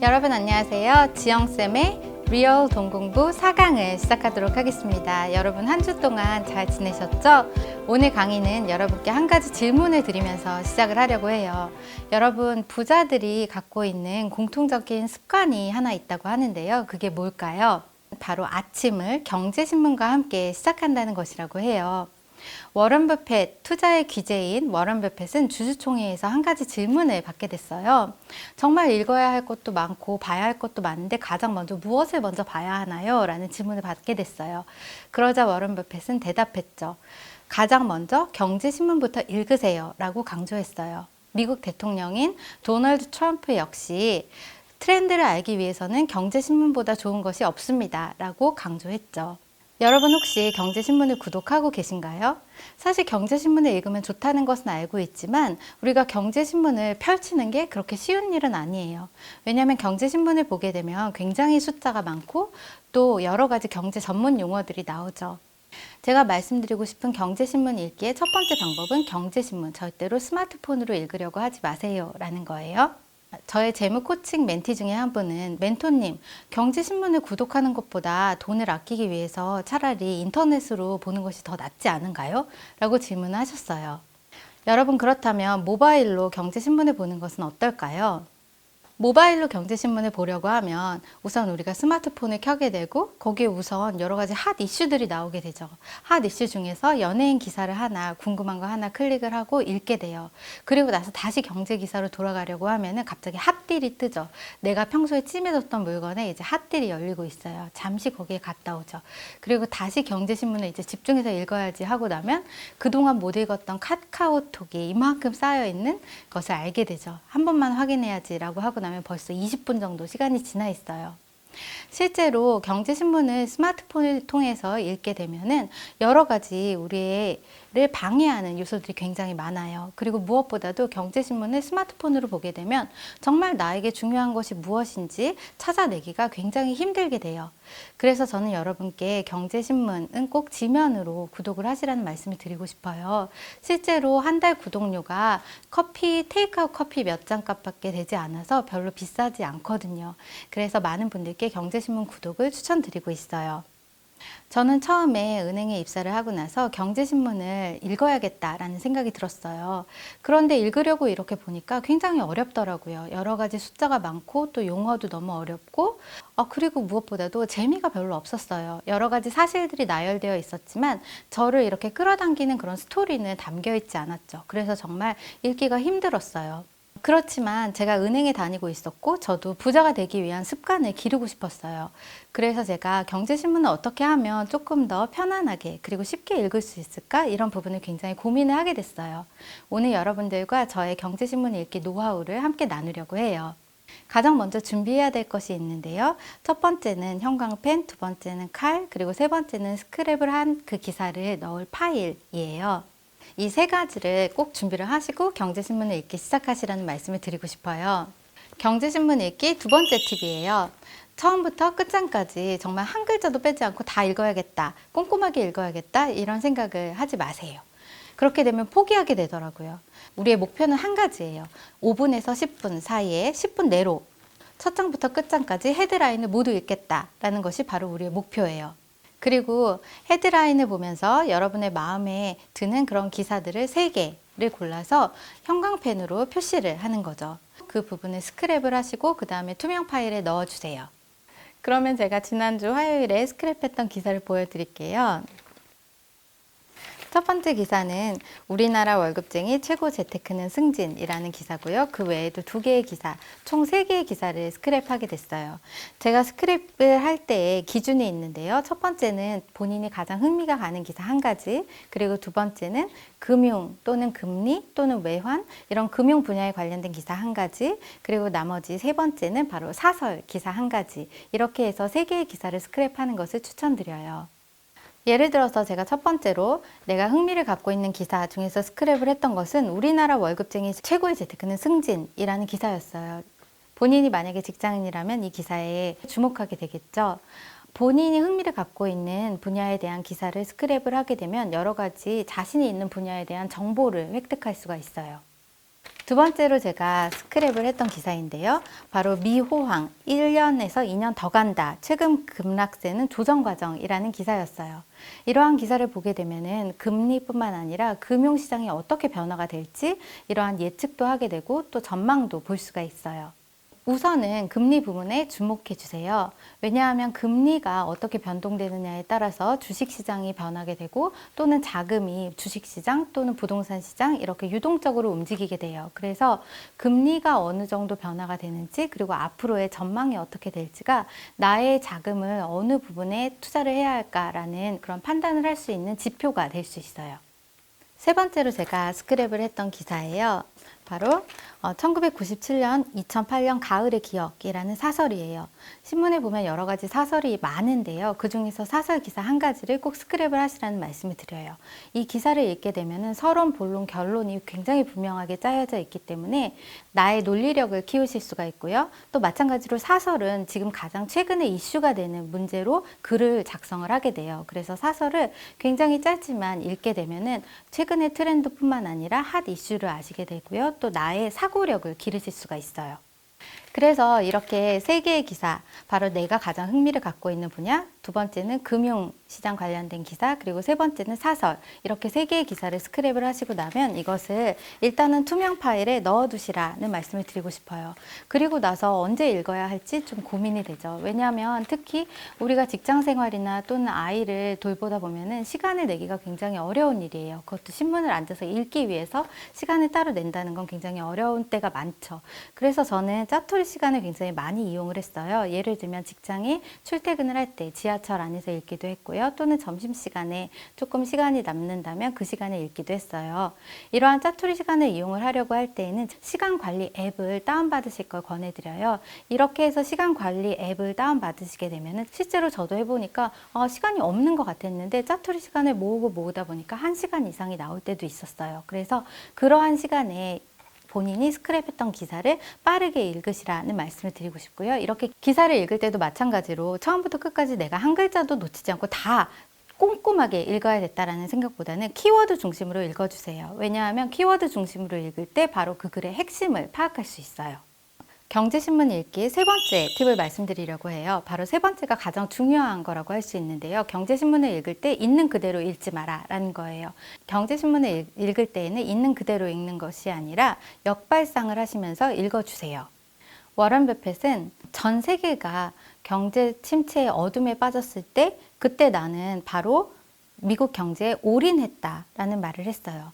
여러분 안녕하세요. 지영쌤의 리얼 돈공부 4강을 시작하도록 하겠습니다. 여러분 한 주 동안 잘 지내셨죠? 오늘 강의는 여러분께 한 가지 질문을 드리면서 시작을 하려고 해요. 여러분 부자들이 갖고 있는 공통적인 습관이 하나 있다고 하는데요. 그게 뭘까요? 바로 아침을 경제신문과 함께 시작한다는 것이라고 해요. 워런 버핏, 투자의 귀재인 워런 버핏은 주주총회에서 한 가지 질문을 받게 됐어요. 정말 읽어야 할 것도 많고 봐야 할 것도 많은데 가장 먼저 무엇을 먼저 봐야 하나요? 라는 질문을 받게 됐어요. 그러자 워런 버핏은 대답했죠. 가장 먼저 경제신문부터 읽으세요 라고 강조했어요. 미국 대통령인 도널드 트럼프 역시 트렌드를 알기 위해서는 경제신문보다 좋은 것이 없습니다 라고 강조했죠. 여러분 혹시 경제신문을 구독하고 계신가요? 사실 경제신문을 읽으면 좋다는 것은 알고 있지만 우리가 경제신문을 펼치는 게 그렇게 쉬운 일은 아니에요. 왜냐하면 경제신문을 보게 되면 굉장히 숫자가 많고 또 여러 가지 경제 전문 용어들이 나오죠. 제가 말씀드리고 싶은 경제신문 읽기의 첫 번째 방법은 경제신문 절대로 스마트폰으로 읽으려고 하지 마세요 라는 거예요. 저의 재무 코칭 멘티 중에 한 분은 멘토님, 경제신문을 구독하는 것보다 돈을 아끼기 위해서 차라리 인터넷으로 보는 것이 더 낫지 않은가요? 라고 질문을 하셨어요. 여러분 그렇다면 모바일로 경제신문을 보는 것은 어떨까요? 모바일로 경제신문을 보려고 하면 우선 우리가 스마트폰을 켜게 되고 거기에 우선 여러 가지 핫 이슈들이 나오게 되죠. 핫 이슈 중에서 연예인 기사를 하나 궁금한 거 하나 클릭을 하고 읽게 돼요. 그리고 나서 다시 경제 기사로 돌아가려고 하면은 갑자기 핫딜이 뜨죠. 내가 평소에 찜해뒀던 물건에 이제 핫딜이 열리고 있어요. 잠시 거기에 갔다 오죠. 그리고 다시 경제신문을 이제 집중해서 읽어야지 하고 나면 그동안 못 읽었던 카카오톡이 이만큼 쌓여 있는 것을 알게 되죠. 한 번만 확인해야지라고 하고 나면 벌써 20분 정도 시간이 지나 있어요. 실제로 경제신문을 스마트폰을 통해서 읽게 되면은 여러 가지 우리를 방해하는 요소들이 굉장히 많아요. 그리고 무엇보다도 경제신문을 스마트폰으로 보게 되면 정말 나에게 중요한 것이 무엇인지 찾아내기가 굉장히 힘들게 돼요. 그래서 저는 여러분께 경제신문은 꼭 지면으로 구독을 하시라는 말씀을 드리고 싶어요. 실제로 한 달 구독료가 테이크아웃 커피 몇 잔 값밖에 되지 않아서 별로 비싸지 않거든요. 그래서 많은 분들께 경제신문 구독을 추천드리고 있어요. 저는 처음에 은행에 입사를 하고 나서 경제신문을 읽어야겠다라는 생각이 들었어요. 그런데 읽으려고 이렇게 보니까 굉장히 어렵더라고요. 여러 가지 숫자가 많고 또 용어도 너무 어렵고 그리고 무엇보다도 재미가 별로 없었어요. 여러 가지 사실들이 나열되어 있었지만 저를 이렇게 끌어당기는 그런 스토리는 담겨 있지 않았죠. 그래서 정말 읽기가 힘들었어요. 그렇지만 제가 은행에 다니고 있었고 저도 부자가 되기 위한 습관을 기르고 싶었어요. 그래서 제가 경제신문을 어떻게 하면 조금 더 편안하게 그리고 쉽게 읽을 수 있을까? 이런 부분을 굉장히 고민을 하게 됐어요. 오늘 여러분들과 저의 경제신문 읽기 노하우를 함께 나누려고 해요. 가장 먼저 준비해야 될 것이 있는데요. 첫 번째는 형광펜, 두 번째는 칼, 그리고 세 번째는 스크랩을 한 그 기사를 넣을 파일이에요. 이 세 가지를 꼭 준비를 하시고 경제신문을 읽기 시작하시라는 말씀을 드리고 싶어요. 경제신문 읽기 두 번째 팁이에요. 처음부터 끝장까지 정말 한 글자도 빼지 않고 다 읽어야겠다, 꼼꼼하게 읽어야겠다 이런 생각을 하지 마세요. 그렇게 되면 포기하게 되더라고요. 우리의 목표는 한 가지예요. 5분에서 10분 사이에 10분 내로 첫 장부터 끝장까지 헤드라인을 모두 읽겠다라는 것이 바로 우리의 목표예요. 그리고 헤드라인을 보면서 여러분의 마음에 드는 그런 기사들을 3개를 골라서 형광펜으로 표시를 하는 거죠. 그 부분을 스크랩을 하시고 그 다음에 투명 파일에 넣어주세요. 그러면 제가 지난주 화요일에 스크랩했던 기사를 보여드릴게요. 첫 번째 기사는 우리나라 월급쟁이 최고 재테크는 승진이라는 기사고요. 그 외에도 2개의 기사, 총 3개의 기사를 스크랩하게 됐어요. 제가 스크랩을 할 때의 기준이 있는데요. 첫 번째는 본인이 가장 흥미가 가는 기사 한 가지, 그리고 두 번째는 금융 또는 금리 또는 외환 이런 금융 분야에 관련된 기사 한 가지, 그리고 나머지 세 번째는 바로 사설 기사 한 가지, 이렇게 해서 3개의 기사를 스크랩하는 것을 추천드려요. 예를 들어서 제가 첫 번째로 내가 흥미를 갖고 있는 기사 중에서 스크랩을 했던 것은 우리나라 월급쟁이 최고의 재테크는 승진이라는 기사였어요. 본인이 만약에 직장인이라면 이 기사에 주목하게 되겠죠. 본인이 흥미를 갖고 있는 분야에 대한 기사를 스크랩을 하게 되면 여러 가지 자신이 있는 분야에 대한 정보를 획득할 수가 있어요. 두 번째로 제가 스크랩을 했던 기사인데요. 바로 미호황 1년에서 2년 더 간다. 최근 급락세는 조정 과정이라는 기사였어요. 이러한 기사를 보게 되면은 금리뿐만 아니라 금융시장이 어떻게 변화가 될지 이러한 예측도 하게 되고 또 전망도 볼 수가 있어요. 우선은 금리 부분에 주목해 주세요. 왜냐하면 금리가 어떻게 변동되느냐에 따라서 주식시장이 변하게 되고 또는 자금이 주식시장 또는 부동산 시장 이렇게 유동적으로 움직이게 돼요. 그래서 금리가 어느 정도 변화가 되는지 그리고 앞으로의 전망이 어떻게 될지가 나의 자금을 어느 부분에 투자를 해야 할까라는 그런 판단을 할 수 있는 지표가 될 수 있어요. 세 번째로 제가 스크랩을 했던 기사예요. 바로 1997년, 2008년 가을의 기억이라는 사설이에요. 신문에 보면 여러 가지 사설이 많은데요. 그 중에서 사설 기사 한 가지를 꼭 스크랩을 하시라는 말씀을 드려요. 이 기사를 읽게 되면 서론, 본론, 결론이 굉장히 분명하게 짜여져 있기 때문에 나의 논리력을 키우실 수가 있고요. 또 마찬가지로 사설은 지금 가장 최근에 이슈가 되는 문제로 글을 작성을 하게 돼요. 그래서 사설을 굉장히 짧지만 읽게 되면은 최근의 트렌드뿐만 아니라 핫 이슈를 아시게 되고요. 또 나의 사고력을 기르실 수가 있어요. 그래서 이렇게 세 개의 기사, 바로 내가 가장 흥미를 갖고 있는 분야, 두 번째는 금융시장 관련된 기사, 그리고 세 번째는 사설, 이렇게 세 개의 기사를 스크랩을 하시고 나면 이것을 일단은 투명 파일에 넣어두시라는 말씀을 드리고 싶어요. 그리고 나서 언제 읽어야 할지 좀 고민이 되죠. 왜냐하면 특히 우리가 직장 생활이나 또는 아이를 돌보다 보면은 시간을 내기가 굉장히 어려운 일이에요. 그것도 신문을 앉아서 읽기 위해서 시간을 따로 낸다는 건 굉장히 어려운 때가 많죠. 그래서 저는 짜투리 시간을 굉장히 많이 이용을 했어요. 예를 들면 직장에 출퇴근을 할 때 지하철 안에서 읽기도 했고요. 또는 점심시간에 조금 시간이 남는다면 그 시간에 읽기도 했어요. 이러한 짜투리 시간을 이용을 하려고 할 때에는 시간 관리 앱을 다운받으실 걸 권해드려요. 이렇게 해서 시간 관리 앱을 다운받으시게 되면 실제로 저도 해보니까 시간이 없는 것 같았는데 짜투리 시간을 모으다 보니까 1시간 이상이 나올 때도 있었어요. 그래서 그러한 시간에 본인이 스크랩했던 기사를 빠르게 읽으시라는 말씀을 드리고 싶고요. 이렇게 기사를 읽을 때도 마찬가지로 처음부터 끝까지 내가 한 글자도 놓치지 않고 다 꼼꼼하게 읽어야겠다라는 생각보다는 키워드 중심으로 읽어주세요. 왜냐하면 키워드 중심으로 읽을 때 바로 그 글의 핵심을 파악할 수 있어요. 경제신문 읽기 세 번째 팁을 말씀드리려고 해요. 바로 세 번째가 가장 중요한 거라고 할 수 있는데요. 경제신문을 읽을 때 있는 그대로 읽지 마라 라는 거예요. 경제신문을 읽을 때에는 있는 그대로 읽는 것이 아니라 역발상을 하시면서 읽어주세요. 워런 버핏은 전 세계가 경제 침체의 어둠에 빠졌을 때 그때 나는 바로 미국 경제에 올인했다라는 말을 했어요.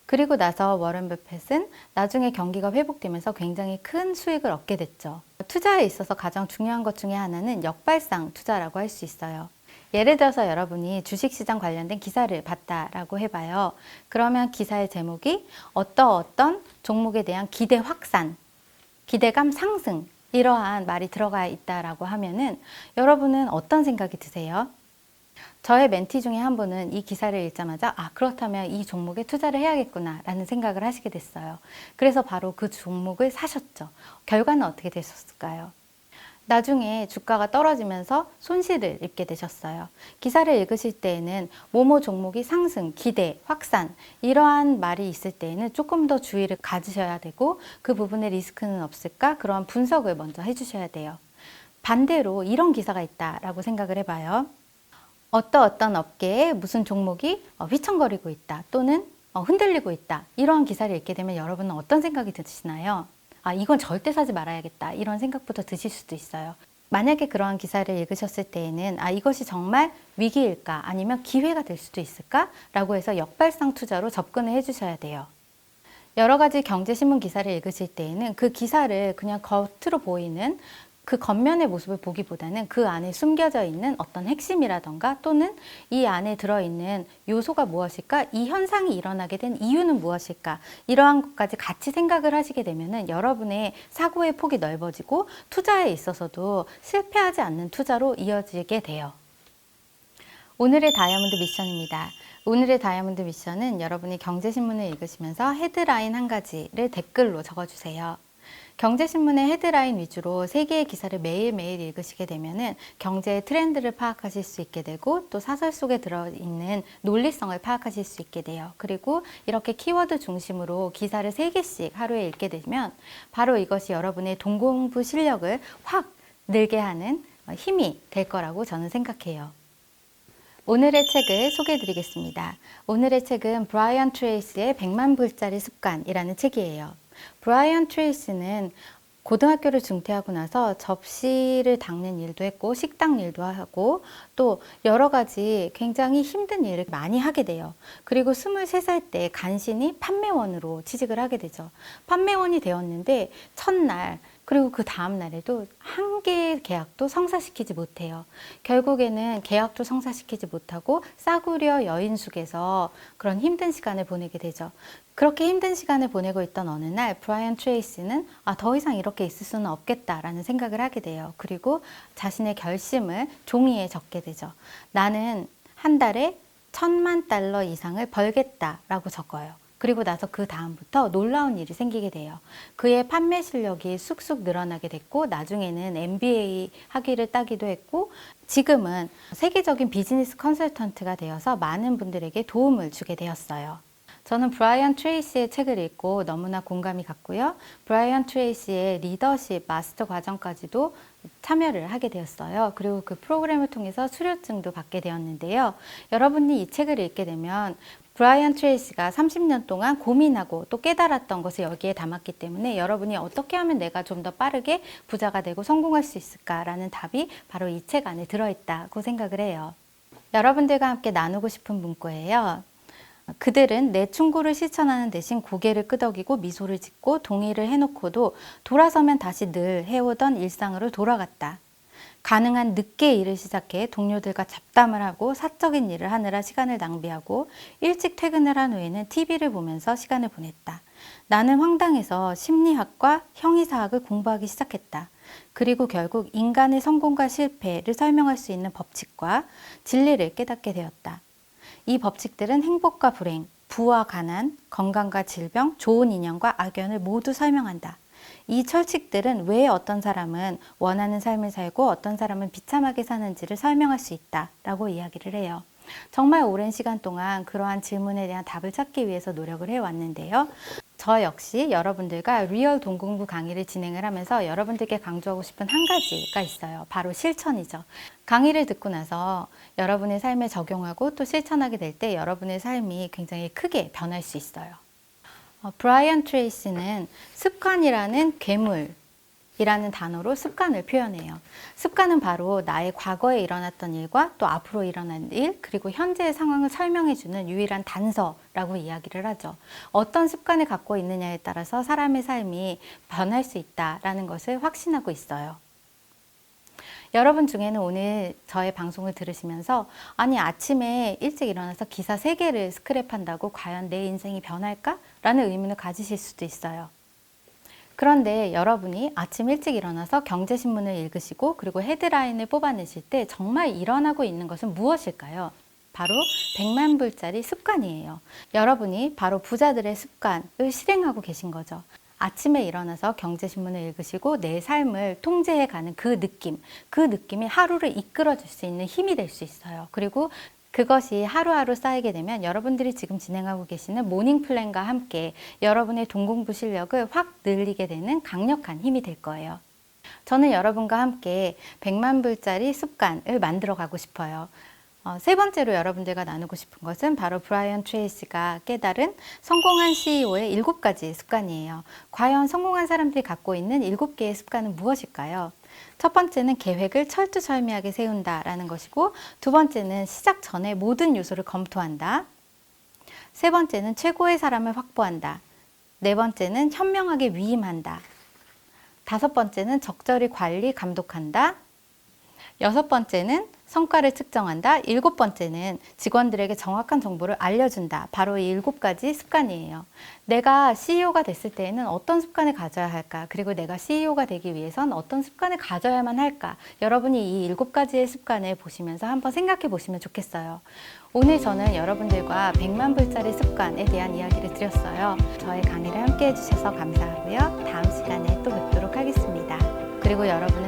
그리고 나서 워런 버핏은 나중에 경기가 회복되면서 굉장히 큰 수익을 얻게 됐죠. 투자에 있어서 가장 중요한 것 중에 하나는 역발상 투자라고 할 수 있어요. 예를 들어서 여러분이 주식시장 관련된 기사를 봤다라고 해봐요. 그러면 기사의 제목이 어떤 종목에 대한 기대 확산, 기대감 상승 이러한 말이 들어가 있다라고 하면은 여러분은 어떤 생각이 드세요? 저의 멘티 중에 한 분은 이 기사를 읽자마자 그렇다면 이 종목에 투자를 해야겠구나 라는 생각을 하시게 됐어요. 그래서 바로 그 종목을 사셨죠. 결과는 어떻게 되셨을까요? 나중에 주가가 떨어지면서 손실을 입게 되셨어요. 기사를 읽으실 때에는 뭐뭐 종목이 상승, 기대, 확산 이러한 말이 있을 때에는 조금 더 주의를 가지셔야 되고 그 부분에 리스크는 없을까? 그러한 분석을 먼저 해주셔야 돼요. 반대로 이런 기사가 있다라고 생각을 해봐요. 어떤 업계에 무슨 종목이 휘청거리고 있다 또는 흔들리고 있다 이러한 기사를 읽게 되면 여러분은 어떤 생각이 드시나요? 이건 절대 사지 말아야겠다 이런 생각부터 드실 수도 있어요. 만약에 그러한 기사를 읽으셨을 때에는 이것이 정말 위기일까 아니면 기회가 될 수도 있을까? 라고 해서 역발상 투자로 접근을 해주셔야 돼요. 여러 가지 경제신문 기사를 읽으실 때에는 그 기사를 그냥 겉으로 보이는 그 겉면의 모습을 보기보다는 그 안에 숨겨져 있는 어떤 핵심이라던가 또는 이 안에 들어있는 요소가 무엇일까? 이 현상이 일어나게 된 이유는 무엇일까? 이러한 것까지 같이 생각을 하시게 되면은 여러분의 사고의 폭이 넓어지고 투자에 있어서도 실패하지 않는 투자로 이어지게 돼요. 오늘의 다이아몬드 미션입니다. 오늘의 다이아몬드 미션은 여러분이 경제신문을 읽으시면서 헤드라인 한 가지를 댓글로 적어주세요. 경제신문의 헤드라인 위주로 3개의 기사를 매일매일 읽으시게 되면은 경제의 트렌드를 파악하실 수 있게 되고 또 사설 속에 들어있는 논리성을 파악하실 수 있게 돼요. 그리고 이렇게 키워드 중심으로 기사를 3개씩 하루에 읽게 되면 바로 이것이 여러분의 동공부 실력을 확 늘게 하는 힘이 될 거라고 저는 생각해요. 오늘의 책을 소개해 드리겠습니다. 오늘의 책은 브라이언 트레이스의 100만 불짜리 습관이라는 책이에요. 브라이언 트레이스는 고등학교를 중퇴하고 나서 접시를 닦는 일도 했고 식당 일도 하고 또 여러 가지 굉장히 힘든 일을 많이 하게 돼요. 그리고 23살 때 간신히 판매원으로 취직을 하게 되죠. 판매원이 되었는데 첫날 그리고 그 다음 날에도 한 개의 계약도 성사시키지 못해요. 결국에는 계약도 성사시키지 못하고 싸구려 여인숙에서 그런 힘든 시간을 보내게 되죠. 그렇게 힘든 시간을 보내고 있던 어느 날 브라이언 트레이시는 더 이상 이렇게 있을 수는 없겠다라는 생각을 하게 돼요. 그리고 자신의 결심을 종이에 적게 되죠. 나는 한 달에 $10,000,000 이상을 벌겠다라고 적어요. 그리고 나서 그 다음부터 놀라운 일이 생기게 돼요. 그의 판매 실력이 쑥쑥 늘어나게 됐고 나중에는 MBA 학위를 따기도 했고 지금은 세계적인 비즈니스 컨설턴트가 되어서 많은 분들에게 도움을 주게 되었어요. 저는 브라이언 트레이시의 책을 읽고 너무나 공감이 갔고요. 브라이언 트레이시의 리더십 마스터 과정까지도 참여를 하게 되었어요. 그리고 그 프로그램을 통해서 수료증도 받게 되었는데요. 여러분이 이 책을 읽게 되면 브라이언 트레이시가 30년 동안 고민하고 또 깨달았던 것을 여기에 담았기 때문에 여러분이 어떻게 하면 내가 좀 더 빠르게 부자가 되고 성공할 수 있을까라는 답이 바로 이 책 안에 들어있다고 생각을 해요. 여러분들과 함께 나누고 싶은 문구예요. 그들은 내 충고를 실천하는 대신 고개를 끄덕이고 미소를 짓고 동의를 해놓고도 돌아서면 다시 늘 해오던 일상으로 돌아갔다. 가능한 늦게 일을 시작해 동료들과 잡담을 하고 사적인 일을 하느라 시간을 낭비하고 일찍 퇴근을 한 후에는 TV를 보면서 시간을 보냈다. 나는 황당해서 심리학과 형이사학을 공부하기 시작했다. 그리고 결국 인간의 성공과 실패를 설명할 수 있는 법칙과 진리를 깨닫게 되었다. 이 법칙들은 행복과 불행, 부와 가난, 건강과 질병, 좋은 인연과 악연을 모두 설명한다. 이 철칙들은 왜 어떤 사람은 원하는 삶을 살고 어떤 사람은 비참하게 사는지를 설명할 수 있다라고 이야기를 해요. 정말 오랜 시간 동안 그러한 질문에 대한 답을 찾기 위해서 노력을 해왔는데요. 저 역시 여러분들과 리얼 동공부 강의를 진행을 하면서 여러분들께 강조하고 싶은 한 가지가 있어요. 바로 실천이죠. 강의를 듣고 나서 여러분의 삶에 적용하고 또 실천하게 될 때 여러분의 삶이 굉장히 크게 변할 수 있어요. 브라이언 트레이시는 습관이라는 괴물이라는 단어로 습관을 표현해요. 습관은 바로 나의 과거에 일어났던 일과 또 앞으로 일어날 일 그리고 현재의 상황을 설명해주는 유일한 단서라고 이야기를 하죠. 어떤 습관을 갖고 있느냐에 따라서 사람의 삶이 변할 수 있다라는 것을 확신하고 있어요. 여러분 중에는 오늘 저의 방송을 들으시면서 아니 아침에 일찍 일어나서 기사 3개를 스크랩한다고 과연 내 인생이 변할까? 라는 의문을 가지실 수도 있어요. 그런데 여러분이 아침 일찍 일어나서 경제신문을 읽으시고 그리고 헤드라인을 뽑아내실 때 정말 일어나고 있는 것은 무엇일까요? 바로 100만 불짜리 습관이에요. 여러분이 바로 부자들의 습관을 실행하고 계신 거죠. 아침에 일어나서 경제신문을 읽으시고 내 삶을 통제해가는 그 느낌이 하루를 이끌어줄 수 있는 힘이 될 수 있어요. 그리고 그것이 하루하루 쌓이게 되면 여러분들이 지금 진행하고 계시는 모닝 플랜과 함께 여러분의 동공부 실력을 확 늘리게 되는 강력한 힘이 될 거예요. 저는 여러분과 함께 100만 불짜리 습관을 만들어 가고 싶어요. 세 번째로 여러분들과 나누고 싶은 것은 바로 브라이언 트레이시가 깨달은 성공한 CEO의 7가지 습관이에요. 과연 성공한 사람들이 갖고 있는 7개의 습관은 무엇일까요? 첫 번째는 계획을 철두철미하게 세운다라는 것이고 두 번째는 시작 전에 모든 요소를 검토한다. 세 번째는 최고의 사람을 확보한다. 네 번째는 현명하게 위임한다. 다섯 번째는 적절히 관리, 감독한다. 여섯 번째는 성과를 측정한다. 일곱 번째는 직원들에게 정확한 정보를 알려준다. 바로 이 7가지 습관이에요. 내가 CEO가 됐을 때에는 어떤 습관을 가져야 할까? 그리고 내가 CEO가 되기 위해선 어떤 습관을 가져야만 할까? 여러분이 이 7가지의 습관을 보시면서 한번 생각해 보시면 좋겠어요. 오늘 저는 여러분들과 100만 불짜리 습관에 대한 이야기를 드렸어요. 저의 강의를 함께 해주셔서 감사하고요. 다음 시간에 또 뵙도록 그리고 여러분은